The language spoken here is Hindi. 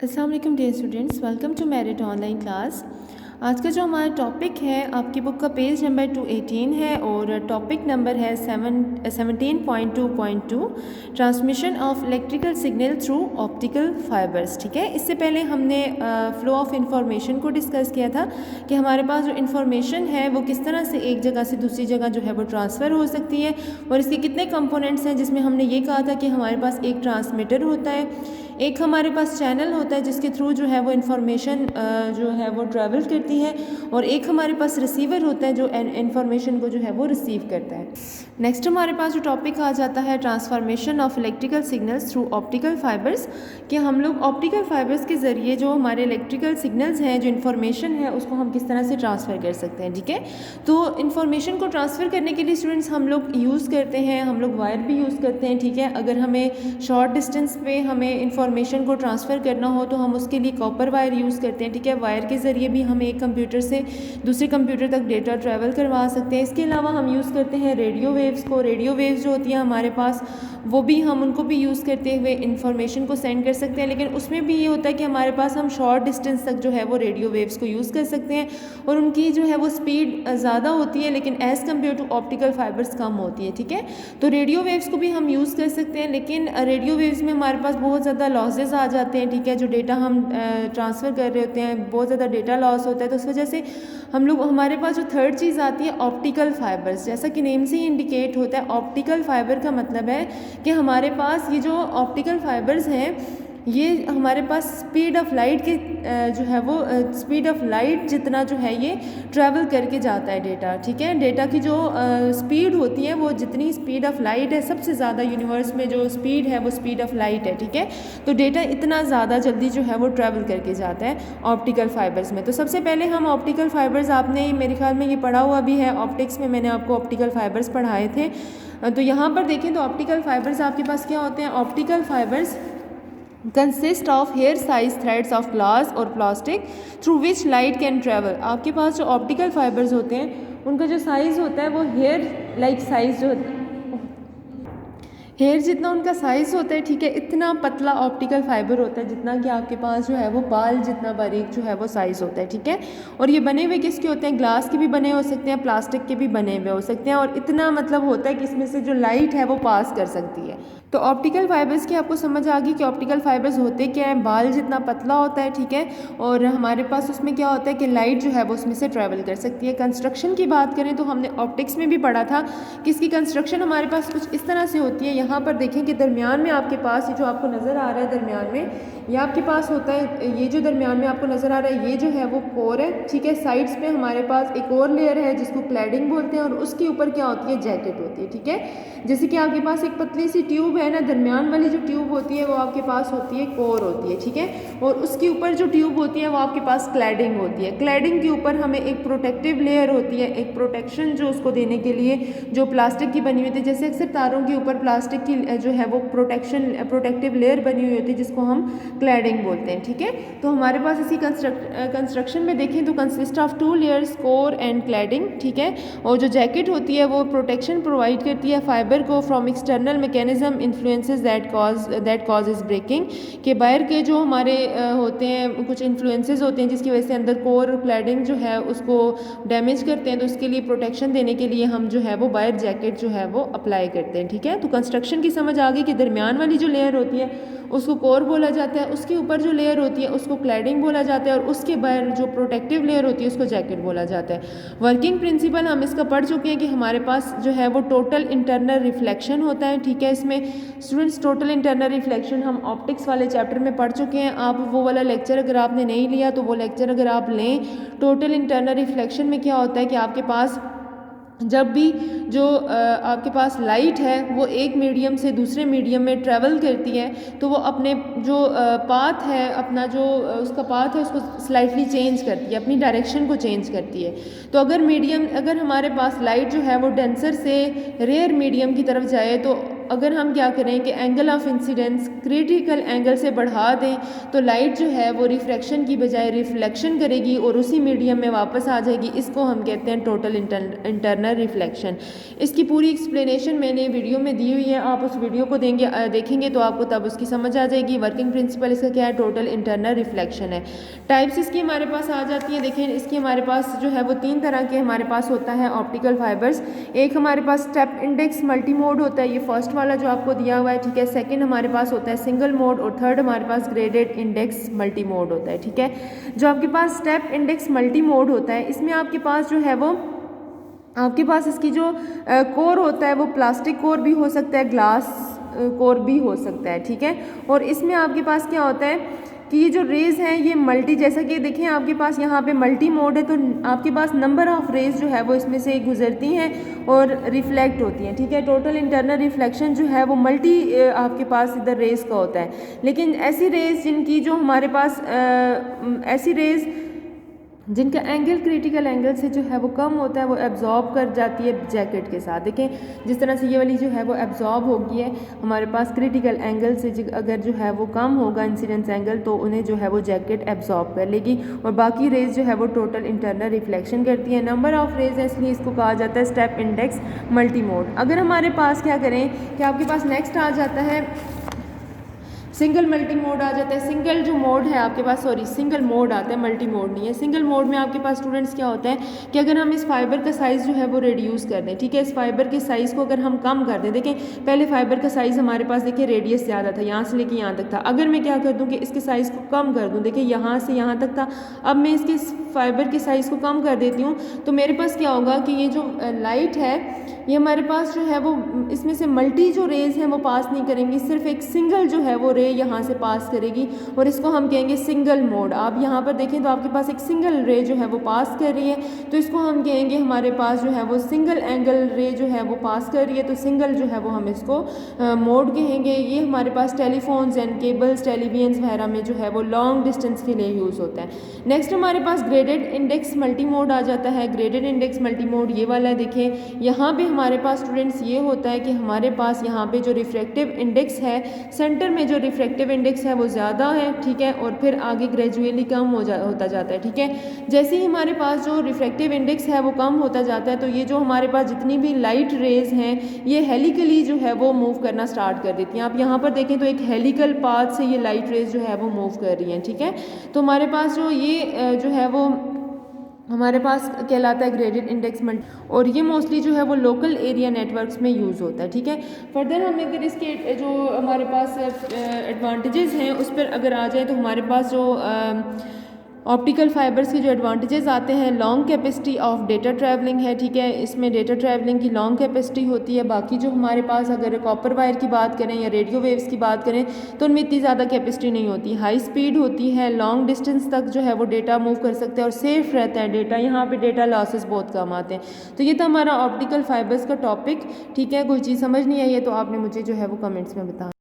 अस्सलाम वालेकुम dear students, welcome to merit online class. आज का जो हमारा टॉपिक है आपकी बुक का पेज नंबर 218 है और टॉपिक नंबर है 17.2.2 transmission of electrical signal through optical fibres. ठीक है, इससे पहले हमने फ्लो ऑफ इंफॉर्मेशन को डिस्कस किया था कि हमारे पास जो इन्फॉर्मेशन है वो किस तरह से एक जगह से दूसरी जगह जो है वो ट्रांसफ़र हो सकती है और इसके कितने कंपोनेंट्स हैं, जिसमें हमने ये कहा था कि हमारे पास एक ट्रांसमीटर होता है, एक हमारे पास चैनल होता है जिसके थ्रू जो है वो इन्फॉर्मेशन जो है वो ट्रैवल करती है और एक हमारे पास रिसीवर होता है जो इन्फॉर्मेशन को जो है वो रिसीव करता है। नेक्स्ट हमारे पास जो टॉपिक आ जाता है transformation of electrical signals through optical fibres, कि हम लोग ऑप्टिकल फाइबर्स के ज़रिए जो हमारे इलेक्ट्रिकल सिग्नल्स हैं, जो इन्फॉर्मेशन है, उसको हम किस तरह से ट्रांसफ़र कर सकते हैं। ठीक है, तो इन्फॉर्मेशन को ट्रांसफ़र करने के लिए स्टूडेंट्स हम लोग यूज़ करते हैं, हम लोग वायर भी यूज़ करते हैं। ठीक है, अगर हमें शॉर्ट डिस्टेंस पे हमें इन्फॉर्मेशन को ट्रांसफ़र करना हो तो हम उसके लिए कॉपर वायर यूज़ करते हैं। ठीक है, वायर के ज़रिए भी हम एक कंप्यूटर से दूसरे कंप्यूटर तक डेटा ट्रैवल करवा सकते हैं। इसके अलावा हम यूज़ करते हैं रेडियो वेव्स को। रेडियो वेव्स जो होती हैं हमारे पास, वो भी हम उनको भी यूज़ करते हुए इन्फॉर्मेशन को सेंड कर सकते हैं, लेकिन उसमें भी ये होता है कि हमारे पास हम शॉर्ट डिस्टेंस तक जो है वो रेडियो वेव्स को यूज़ कर सकते हैं और उनकी जो है वो स्पीड ज़्यादा होती है, लेकिन as compared to optical fibres कम होती है। ठीक है, तो रेडियो वेव्स को भी हम यूज़ कर सकते हैं, लेकिन रेडियो वेव्स में हमारे पास बहुत ज़्यादा लॉसेस आ जाते हैं। ठीक है, जो डेटा हम ट्रांसफ़र कर रहे होते हैं, बहुत ज़्यादा डेटा लॉस होता है, तो उस वजह से हमारे पास जो थर्ड चीज़ आती है ऑप्टिकल फाइबर्स। जैसा कि नेम से ही इंडिकेट होता है, ऑप्टिकल फाइबर का मतलब है कि हमारे पास ये जो ऑप्टिकल फाइबर्स हैं, ये हमारे पास स्पीड ऑफ लाइट के जो है वो स्पीड ऑफ लाइट जितना जो है ये ट्रैवल करके जाता है डेटा। ठीक है, डेटा की जो स्पीड होती है वो जितनी स्पीड ऑफ लाइट है, सबसे ज़्यादा यूनिवर्स में जो स्पीड है वो स्पीड ऑफ लाइट है। ठीक है, तो डेटा इतना ज़्यादा जल्दी जो है वो ट्रैवल करके जाता है ऑप्टिकल फाइबर्स में। तो सबसे पहले हम ऑप्टिकल फाइबर्स, आपने मेरे ख्याल में ये पढ़ा हुआ भी है, ऑप्टिक्स में मैंने आपको ऑप्टिकल फाइबर्स पढ़ाए थे। तो यहाँ पर देखें तो ऑप्टिकल फाइबर्स आपके पास क्या होते हैं। Optical fibres consist of hair size threads of glass और plastic through which light can travel. आपके पास जो ऑप्टिकल फाइबर्स होते हैं उनका जो साइज़ होता है वो हेयर लाइक साइज़ जो हेयर जितना उनका साइज़ होता है। ठीक है, इतना पतला ऑप्टिकल फाइबर होता है जितना कि आपके पास जो है वो बाल जितना बारीक जो है वो साइज़ होता है। ठीक है, और ये बने हुए किसके होते हैं, ग्लास के भी बने हो सकते हैं, प्लास्टिक के भी बने हुए हो सकते हैं, और इतना मतलब होता है कि इसमें से जो लाइट है वो पास कर सकती है। तो ऑप्टिकल फाइबर्स की आपको समझ आ गई कि ऑप्टिकल फाइबर्स होते क्या हैं। बाल जितना पतला होता है, ठीक है, और हमारे पास उसमें क्या होता है कि लाइट जो है वो उसमें से ट्रैवल कर सकती है। कंस्ट्रक्शन की बात करें तो हमने ऑप्टिक्स में भी पढ़ा था कि इसकी कंस्ट्रक्शन हमारे पास कुछ इस तरह से होती है। यहाँ पर देखें कि दरमियान में आपके पास ये जो आपको नज़र आ रहा है, दरमियान में ये आपके पास होता है, ये जो दरमियान में आपको नज़र आ रहा है ये जो है वो कोर है। ठीक है, साइड्स पे हमारे पास एक और लेयर है जिसको क्लैडिंग बोलते हैं, और उसके ऊपर क्या होती है, जैकेट होती है। ठीक है, जैसे कि आपके पास एक पतली सी ट्यूब है ना, दरमियान वाली जो ट्यूब होती है वो आपके पास होती है कोर होती है। ठीक है, और उसके ऊपर जो ट्यूब होती है वो आपके पास क्लैडिंग होती है। क्लैडिंग के ऊपर हमें एक प्रोटेक्टिव लेयर होती है, एक प्रोटेक्शन जो उसको देने के लिए जो प्लास्टिक की बनी हुई थी, जैसे अक्सर तारों के ऊपर प्लास्टिक की जो है वो प्रोटेक्टिव लेयर बनी हुई होती है जिसको हम क्लैडिंग बोलते हैं। ठीक है, तो हमारे पास इसी कंस्ट्रक्शन में देखें तो consist of 2 layers, core and cladding. ठीक है, और जो जैकेट होती है वो प्रोटेक्शन प्रोवाइड करती है फाइबर को from external mechanism influences that causes breaking, के बाहर के जो हमारे होते हैं कुछ इन्फ्लुएंसेस होते हैं जिसकी वजह से अंदर कोर और क्लैडिंग जो है उसको डैमेज करते हैं, तो उसके लिए प्रोटेक्शन देने के लिए हम जो है वो बाहर जैकेट जो है वो अप्लाई करते हैं। ठीक है, तो कंस्ट्रक्शन की समझ आ गई कि दरमियान वाली जो लेयर होती है उसको कोर बोला जाता है, उसके ऊपर जो लेयर होती है उसको क्लैडिंग बोला जाता है, और उसके बाहर जो प्रोटेक्टिव लेयर होती है उसको जैकेट बोला जाता है। वर्किंग प्रिंसिपल हम इसका पढ़ चुके हैं कि हमारे पास जो है वो टोटल इंटरनल रिफ्लेक्शन होता है। ठीक है, इसमें स्टूडेंट्स टोटल इंटरनल रिफ्लेक्शन हम ऑप्टिक्स वाले चैप्टर में पढ़ चुके हैं। आप वो वाला लेक्चर अगर आपने नहीं लिया तो वो लेक्चर अगर आप लें, टोटल इंटरनल रिफ्लेक्शन में क्या होता है कि आपके पास जब भी जो आपके पास लाइट है वो एक मीडियम से दूसरे मीडियम में ट्रैवल करती है, तो वो अपने जो पाथ है, अपना जो उसका पाथ है उसको स्लाइटली चेंज करती है, अपनी डायरेक्शन को चेंज करती है। तो अगर हमारे पास लाइट जो है वो डेंसर से रेयर मीडियम की तरफ जाए तो अगर हम क्या करें कि angle of incidence critical angle से बढ़ा दें तो लाइट जो है वो रिफ्रैक्शन की बजाय रिफ्लेक्शन करेगी और उसी मीडियम में वापस आ जाएगी। इसको हम कहते हैं टोटल इंटरनल रिफ्लेक्शन। इसकी पूरी एक्सप्लेनेशन मैंने वीडियो में दी हुई है, आप उस वीडियो को देखेंगे तो आपको तब उसकी समझ आ जाएगी। वर्किंग प्रिंसिपल इसका क्या है, टोटल इंटरनल रिफ्लेक्शन है। टाइप्स इसकी हमारे पास आ जाती है। देखें इसकी हमारे पास जो है वो 3 तरह के हमारे पास होता है ऑप्टिकल फाइबर्स। एक हमारे पास स्टेप इंडेक्स मल्टी मोड होता है, ये फर्स्ट वाला जो आपको दिया हुआ है, ठीक है। सेकंड हमारे पास होता है सिंगल मोड और थर्ड हमारे पास ग्रेडेड इंडेक्स मल्टी मोड होता है, ठीक है। जो आपके पास स्टेप इंडेक्स मल्टी मोड होता है इसमें आपके पास जो है वो आपके पास इसकी जो कोर होता है वो प्लास्टिक कोर भी हो सकता है, ग्लास कोर भी हो सकता है, ठीक है। और इसमें आपके पास क्या होता है कि ये जो रेज़ हैं ये मल्टी, जैसा कि देखें आपके पास यहाँ पे मल्टी मोड है तो आपके पास नंबर ऑफ रेज़ जो है वो इसमें से गुजरती हैं और रिफ्लेक्ट होती हैं, ठीक है। टोटल इंटरनल रिफ्लेक्शन जो है वो मल्टी आपके पास इधर रेज़ का होता है। लेकिन ऐसी रेज़ जिनकी जो हमारे पास ऐसी रेज़ जिनका एंगल क्रिटिकल एंगल से जो है वो कम होता है वो एब्जॉर्ब कर जाती है जैकेट के साथ। देखें जिस तरह से ये वाली जो है वो एब्जॉर्ब होगी है हमारे पास क्रिटिकल एंगल से, अगर जो है वो कम होगा इंसिडेंस एंगल तो उन्हें जो है वो जैकेट एब्जॉर्ब कर लेगी और बाकी रेज जो है वो टोटल इंटरनल रिफ्लेक्शन करती है। नंबर ऑफ रेज है इसलिए इसको कहा जाता है स्टेप इंडेक्स मल्टी मोड। अगर हमारे पास क्या करें कि आपके पास नेक्स्ट आ जाता है सिंगल मल्टी मोड आ जाता है। सिंगल जो मोड है आपके पास, सॉरी सिंगल मोड आता है, मल्टी मोड नहीं है। सिंगल मोड में आपके पास स्टूडेंट्स क्या होता है कि अगर हम इस फाइबर का साइज़ जो है वो रिड्यूस कर दें, ठीक है। इस फाइबर के साइज़ को अगर हम कम कर दें, देखें पहले फाइबर का साइज़ हमारे पास देखिए रेडियस ज़्यादा था, यहाँ से लेके यहाँ तक था। अगर मैं क्या कर दूँ कि इसके साइज़ को कम कर दूँ, देखिए यहाँ से यहाँ तक था, अब मैं इसके फाइबर के साइज़ को कम कर देती हूँ तो मेरे पास क्या होगा कि ये जो लाइट है ये हमारे पास जो है वो इसमें से मल्टी जो रेज़ हैं वो पास नहीं करेंगी, सिर्फ एक सिंगल जो है वो रे यहाँ से पास करेगी और इसको हम कहेंगे सिंगल मोड। आप यहाँ पर देखें तो आपके पास एक सिंगल रे जो है वो पास कर रही है तो इसको हम कहेंगे हमारे पास जो है वो सिंगल एंगल रे जो है वो पास कर रही है, तो सिंगल जो है वो हम इसको मोड कहेंगे। ये हमारे पास टेलीफोन्स एंड केबल्स, टेलीविजन्स वगैरह में जो है वो लॉन्ग डिस्टेंस के लिए यूज़ होता है। नेक्स्ट हमारे पास ग्रेडेड इंडेक्स मल्टी मोड आ जाता है। ग्रेडेड इंडेक्स मल्टी मोड ये वाला है। देखें यहाँ पे हमारे पास स्टूडेंट्स ये होता है कि हमारे पास यहाँ पे जो रिफ्रैक्टिव इंडेक्स है, सेंटर में जो रिफ्रैक्टिव इंडेक्स है वो ज़्यादा है, ठीक है, और फिर आगे ग्रेजुअली कम होता जाता है, ठीक है। जैसे ही हमारे पास जो रिफ्रैक्टिव इंडेक्स है वो कम होता जाता है तो ये जो हमारे पास जितनी भी लाइट रेज हैं ये हेलिकली जो है वो मूव करना स्टार्ट कर देती हैं। आप यहाँ पर देखें तो एक हेलिकल पाथ से ये लाइट रेज जो है वो मूव कर रही हैं, ठीक है। तो हमारे पास जो ये जो है वो हमारे पास कहलाता है ग्रेडेड इंडेक्स और ये मोस्टली जो है वो लोकल एरिया नेटवर्क्स में यूज़ होता है, ठीक है। फर्दर हम अगर इसके जो हमारे पास एडवांटेजेस हैं उस पर अगर आ जाए तो हमारे पास जो ऑप्टिकल फाइबर्स के जो एडवांटेजेस आते हैं, long capacity of data travelling है, ठीक है। इसमें डेटा ट्रैवलिंग की लॉन्ग कैपेसिटी होती है। बाकी जो हमारे पास अगर कॉपर वायर की बात करें या रेडियो वेव्स की बात करें तो उनमें इतनी ज़्यादा कैपेसिटी नहीं होती। हाई स्पीड होती है, लॉन्ग डिस्टेंस तक जो है वो डेटा मूव कर सकते हैं और सेफ रहता है डेटा। यहाँ पे डेटा लॉसेस बहुत कम आते हैं। तो ये था हमारा ऑप्टिकल फाइबर्स का टॉपिक, ठीक है। कोई चीज़ समझ नहीं आई है तो आपने मुझे जो है वो कमेंट्स में बताना।